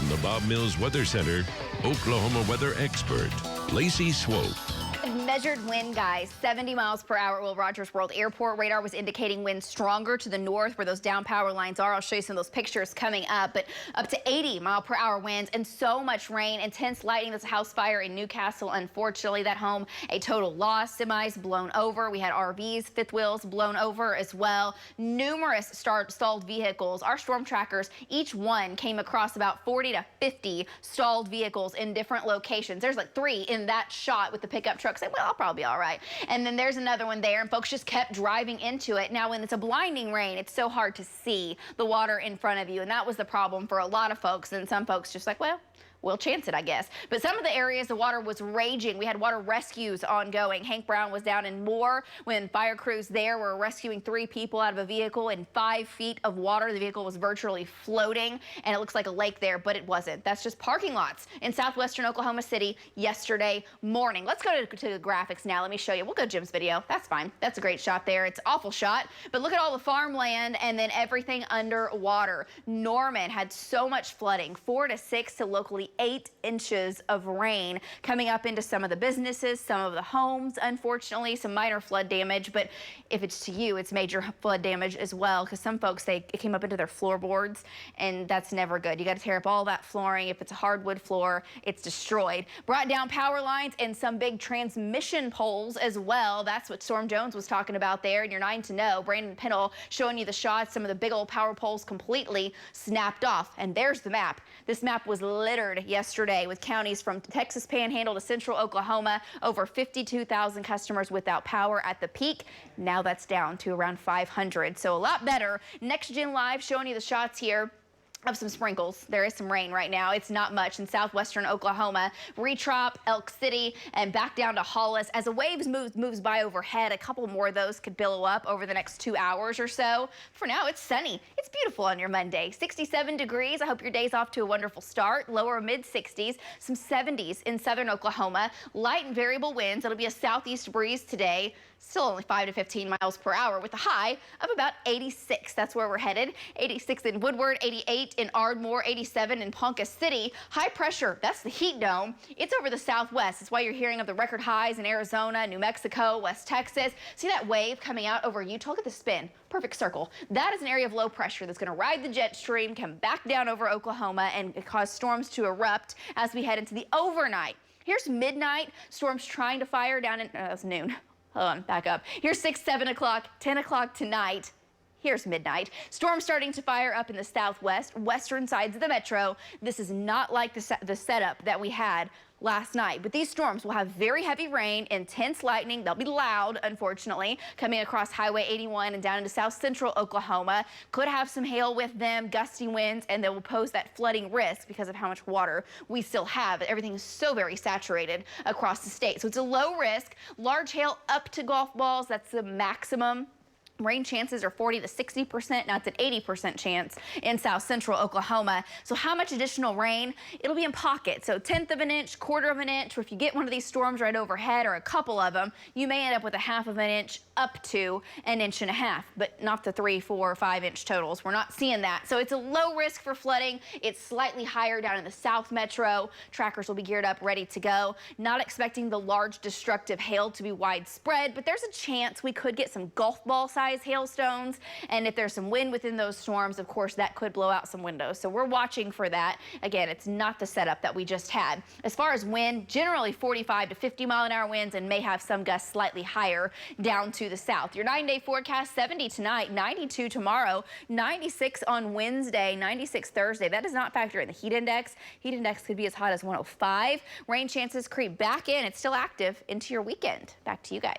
From the Bob Mills Weather Center, Oklahoma weather expert, Lacey Swope. Measured wind, guys, 70 miles per hour at Will Rogers World Airport. Radar was indicating winds stronger to the north where those down power lines are. I'll show you some of those pictures coming up, but up to 80-mile-per-hour winds and so much rain, intense lightning. There's a house fire in Newcastle. Unfortunately, that home, a total loss. Semis blown over. We had RVs, fifth wheels blown over as well. Numerous stalled vehicles. Our storm trackers, each one came across about 40 to 50 stalled vehicles in different locations. There's like 3 in that shot with the pickup truck saying, well, I'll probably be all right. And then there's another one there, and folks just kept driving into it. Now, when it's a blinding rain, it's so hard to see the water in front of you, and that was the problem for a lot of folks. And some folks just like, well, we'll chance it, I guess. But some of the areas the water was raging. We had water rescues ongoing. Hank Brown was down in Moore when fire crews there were rescuing 3 people out of a vehicle in 5 feet of water. The vehicle was virtually floating, and it looks like a lake there, but it wasn't. That's just parking lots in southwestern Oklahoma City yesterday morning. Let's go to the graphics now. Let me show you. We'll go to Jim's video. That's fine. That's a great shot there. It's an awful shot, but look at all the farmland and then everything underwater. Norman had so much flooding, 4 to 6 to locally 8 inches of rain coming up into some of the businesses, some of the homes, unfortunately, some minor flood damage. But if it's to you, it's major flood damage as well, because some folks, it came up into their floorboards, and that's never good. You got to tear up all that flooring. If it's a hardwood floor, it's destroyed. Brought down power lines and some big transmission poles as well. That's what Storm Jones was talking about there in your 9 to know. Brandon Pinnell showing you the shots. Some of the big old power poles completely snapped off. And there's the map. This map was littered yesterday with counties from Texas Panhandle to central Oklahoma. Over 52,000 customers without power at the peak. Now that's down to around 500. So a lot better. Next Gen Live showing you the shots here of some sprinkles. There is some rain right now. It's not much in southwestern Oklahoma. Retrop, Elk City, and back down to Hollis. As the waves moves by overhead, a couple more of those could billow up over the next 2 hours or so. For now, it's sunny. It's beautiful on your Monday. 67 degrees. I hope your day's off to a wonderful start. Lower mid-60s, some 70s in southern Oklahoma. Light and variable winds. It'll be a southeast breeze today. Still only 5 to 15 miles per hour with a high of about 86. That's where we're headed. 86 in Woodward, 88 in Ardmore, 87 in Ponca City. High pressure, that's the heat dome. It's over the southwest. That's why you're hearing of the record highs in Arizona, New Mexico, West Texas. See that wave coming out over Utah? Look at the spin. Perfect circle. That is an area of low pressure that's going to ride the jet stream, come back down over Oklahoma, and cause storms to erupt as we head into the overnight. Here's midnight. Storms trying to fire down in, it's noon. Hold on, back up. Here's 6, 7 o'clock, 10 o'clock tonight. Here's midnight. Storm starting to fire up in the southwest, western sides of the metro. This is not like the setup that we had last night, but these storms will have very heavy rain, intense lightning. They'll be loud, unfortunately, coming across Highway 81 and down into south central Oklahoma. Could have some hail with them, gusty winds, and they will pose that flooding risk because of how much water we still have. Everything is so very saturated across the state. So it's a low risk. Large hail up to golf balls. That's the maximum. Rain chances are 40 to 60%. Now it's an 80% chance in south central Oklahoma. So how much additional rain? It'll be in pockets. So 1/10 of an inch, 1/4 of an inch, or if you get one of these storms right overhead or a couple of them, you may end up with a 1/2 of an inch up to 1.5 inches, but not the 3, 4, or 5 inch totals. We're not seeing that. So it's a low risk for flooding. It's slightly higher down in the south metro. Trackers will be geared up, ready to go. Not expecting the large destructive hail to be widespread, but there's a chance we could get some golf ball size hailstones, and if there's some wind within those storms, of course, that could blow out some windows. So we're watching for that. Again, it's not the setup that we just had. As far as wind, generally 45 to 50-mile-an-hour winds, and may have some gusts slightly higher down to the south. Your 9-day forecast: 70 tonight, 92 tomorrow, 96 on Wednesday, 96 Thursday. That does not factor in the heat index. Heat index could be as hot as 105. Rain chances creep back in. It's still active into your weekend. Back to you guys.